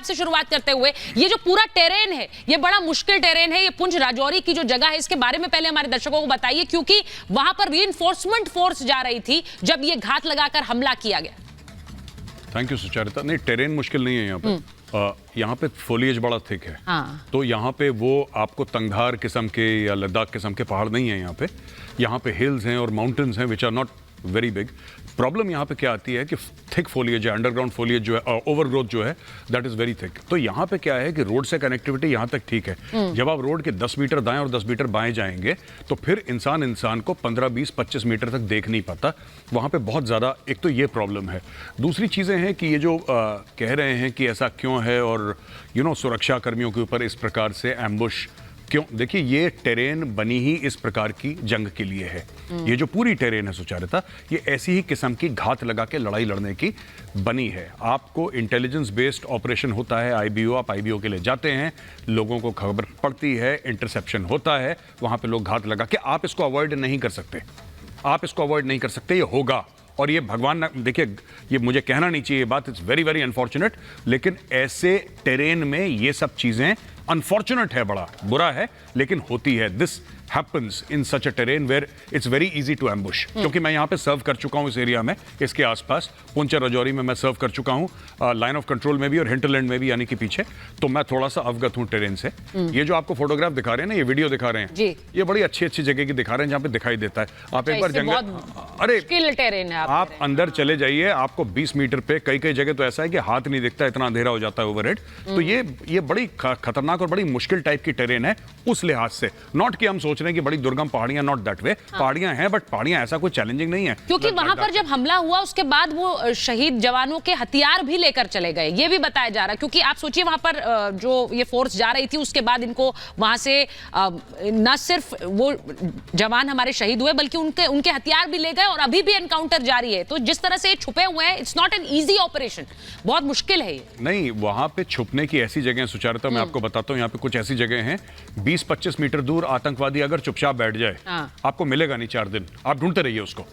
आपसे शुरुआत करते हुए, ये जो पूरा टेरेन है, ये बड़ा मुश्किल टेरेन है। ये पुंछ राजौरी की जो जगह है, इसके बारे में पहले हमारे दर्शकों को बताइए, क्योंकि वहां पर रीइंफोर्समेंट फोर्स जा रही थी जब ये घात लगाकर हमला किया गया। Thank you Sucharita. नहीं, टेरेन मुश्किल नहीं है यहाँ पे। यहाँ पे फोलिएज बड़ा थिक है। तो यहाँ पे वो आपको तंगधार किस्म के या लद्दाख किस्म के पहाड़ नहीं है। यहाँ पे हिल्स हैं और माउंटेन्स हैं which are not very big. Problem यहाँ पे क्या आती है कि थिक फोलिएज है, अंडरग्राउंड फोलिएज जो है, ओवरग्रोथ जो है, दैट इज वेरी थिक। तो यहाँ पे क्या है कि रोड से कनेक्टिविटी यहाँ तक ठीक है। जब आप रोड के 10 मीटर दाएं और 10 मीटर बाएं जाएंगे तो फिर इंसान को 15, 20, 25 मीटर तक देख नहीं पाता। वहाँ पे बहुत ज़्यादा, एक तो ये प्रॉब्लम है। दूसरी चीज़ें हैं कि ये जो कह रहे हैं कि ऐसा क्यों है और सुरक्षा कर्मियों के ऊपर इस प्रकार से एम्बुश क्यों। देखिए, ये टेरेन बनी ही इस प्रकार की जंग के लिए है। ये जो पूरी टेरेन है सुचारिता, ये ऐसी ही किस्म की घात लगा के लड़ाई लड़ने की बनी है। आपको इंटेलिजेंस बेस्ड ऑपरेशन होता है, आईबीओ, आप आईबीओ के लिए जाते हैं, लोगों को खबर पड़ती है, इंटरसेप्शन होता है, वहां पे लोग घात लगा के, आप इसको अवॉइड नहीं कर सकते। आप इसको अवॉइड नहीं कर सकते, ये होगा। और ये भगवान, देखिए, ये मुझे कहना नहीं चाहिए, ये बात इट्स वेरी वेरी अनफॉर्चुनेट, लेकिन ऐसे टेरेन में ये सब चीजें अनफॉर्चुनेट है, बड़ा बुरा है, लेकिन होती है। This happens in such a terrain where it's very easy to ambush. क्योंकि मैं यहाँ पे सर्व कर चुका हूँ इस एरिया में, इसके आसपास पुंछ राजौरी में मैं सर्व कर चुका हूँ, लाइन ऑफ कंट्रोल में भी और हिंटरलैंड में भी, यानी कि पीछे। तो मैं थोड़ा सा अवगत हूँ टेरेन से। ये जो आपको फोटोग्राफ दिखा रहे हैं ना, ये वीडियो दिखा रहे हैं, ये बड़ी अच्छी अच्छी जगह की दिखा रहे हैं जहाँ पे दिखाई देता है। आप एक बार जंगल, अरे टेरेन है, आप अंदर चले जाइए, आपको 20 मीटर पे कई जगह तो ऐसा है कि हाथ नहीं दिखता, इतना अंधेरा हो जाता है ओवरहेड। तो ये बड़ी खतरनाक और बड़ी मुश्किल टाइप की टेरेन है उस लिहाज से। नॉट कि हम सोच रहे हैं कि बड़ी दुर्गम पहाड़ियां, नॉट दैट वे। पहाड़ियां हैं, बट पहाड़ियां ऐसा कोई चैलेंजिंग नहीं है। क्योंकि वहां पर जब हमला हुआ उसके बाद वो शहीद जवानों के हथियार भी लेकर चले गए, ये भी बताया जा रहा है। क्योंकि आप सोचिए, वहां पर जो ये फोर्स जा रही थी, उसके बाद इनको वहां से न सिर्फ वो जवान हमारे शहीद हुए, बल्कि उनके हथियार भी ले गए और अभी भी एनकाउंटर जारी है। तो जिस तरह से छुपे हुए हैं, it's not an easy operation, बहुत मुश्किल है ये। नहीं, वहां पे छुपने की ऐसी जगह सुचारिता, मैं आपको बताता हूँ, यहाँ पे कुछ ऐसी जगह हैं, 20-25 मीटर दूर आतंकवादी अगर चुपचाप बैठ जाए, आपको मिलेगा नहीं 4 दिन, आप ढूंढते रहिए उसको।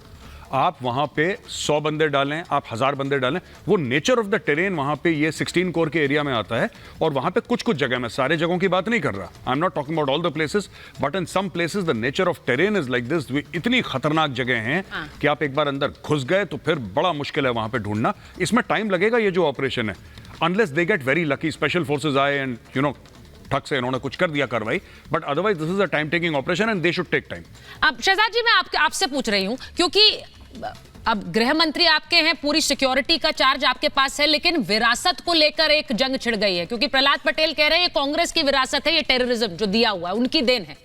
आप वहां पे 100 बंदे डालें, आप 1000 बंदे डालें, वो नेचर ऑफ द टेरेन वहां पे, ये 16 कोर के एरिया में आता है। और वहां पे कुछ जगह, मैं सारे जगहों की बात नहीं कर रहा, I am not talking about all the places, but in some places the nature of terrain is like this. इतनी खतरनाक जगह हैं कि आप एक बार अंदर घुस गए तो फिर बड़ा मुश्किल है वहां पे ढूंढना। इसमें टाइम लगेगा, ये जो ऑपरेशन है, unless they get very lucky, special forces आए एंड ठग से इन्होंने कुछ कर दिया कार्रवाई, but otherwise this is a time taking operation and they should take time. अब शहजाद जी, मैं आपसे पूछ रही हूं, क्योंकि अब गृह मंत्री आपके हैं, पूरी सिक्योरिटी का चार्ज आपके पास है, लेकिन विरासत को लेकर एक जंग छिड़ गई है। क्योंकि प्रहलाद पटेल कह रहे हैं ये कांग्रेस की विरासत है, ये टेररिज्म जो दिया हुआ है उनकी देन है।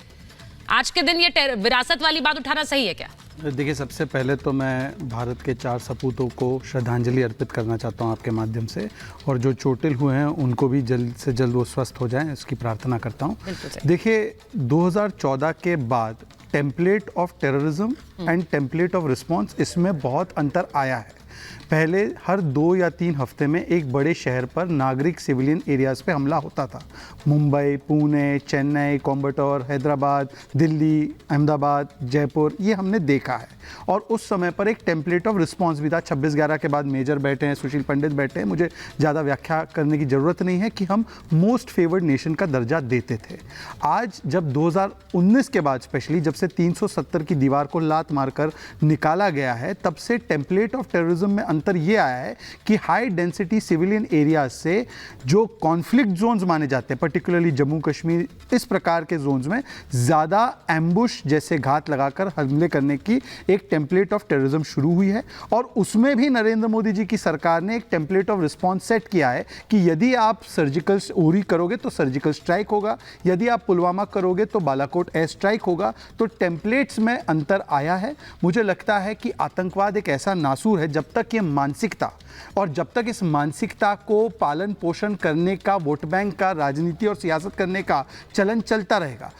आज के दिन ये विरासत वाली बात उठाना सही है क्या? देखिए, सबसे पहले तो मैं भारत के 4 सपूतों को श्रद्धांजलि अर्पित करना चाहता हूं आपके माध्यम से, और जो चोटिल हुए हैं उनको भी जल्द से जल्द वो स्वस्थ हो जाएं, इसकी प्रार्थना करता हूं। देखिए, 2014 के बाद template of terrorism and template of response, इसमें बहुत अंतर आया है। पहले हर 2 या 3 हफ्ते में एक बड़े शहर पर नागरिक सिविलियन एरियाज़ पे हमला होता था। मुंबई, पुणे, चेन्नई, कोयम्बटूर, हैदराबाद, दिल्ली, अहमदाबाद, जयपुर, ये हमने देखा है। और उस समय पर एक टेम्पलेट ऑफ रिस्पांस भी था। 26/11 के बाद मेजर बैठे हैं, सुशील पंडित बैठे हैं, मुझे ज़्यादा व्याख्या करने की ज़रूरत नहीं है कि हम मोस्ट फेवर्ड नेशन का दर्जा देते थे। आज जब 2019 के बाद, स्पेशली जब से 370 की दीवार को लात मारकर निकाला गया है, तब से टेम्पलेट ऑफ टेररिज्म में अंतर ये आया है कि हाई डेंसिटी सिविलियन एरियाज से जो कॉन्फ्लिक्ट जोन्स माने जाते हैं, पर्टिकुलरली जम्मू कश्मीर, इस प्रकार के जोन्स में ज़्यादा एम्बुश जैसे घात लगाकर हमले करने की एक टेम्पलेट ऑफ टेररिज्म शुरू हुई है। और उसमें भी नरेंद्र मोदी जी की सरकार ने एक टेम्पलेट ऑफ रिस्पॉन्स सेट किया है कि यदि आप सर्जिकल उरी करोगे तो सर्जिकल स्ट्राइक होगा, यदि आप पुलवामा करोगे तो बालाकोट एयर स्ट्राइक होगा। तो टेम्पलेट्स में अंतर आया है। मुझे लगता है कि आतंकवाद एक ऐसा नासूर है, जब तक ये मानसिकता और जब तक इस मानसिकता को पालन पोषण करने का, वोट बैंक का, राजनीति और सियासत करने का चलन चलता रहेगा,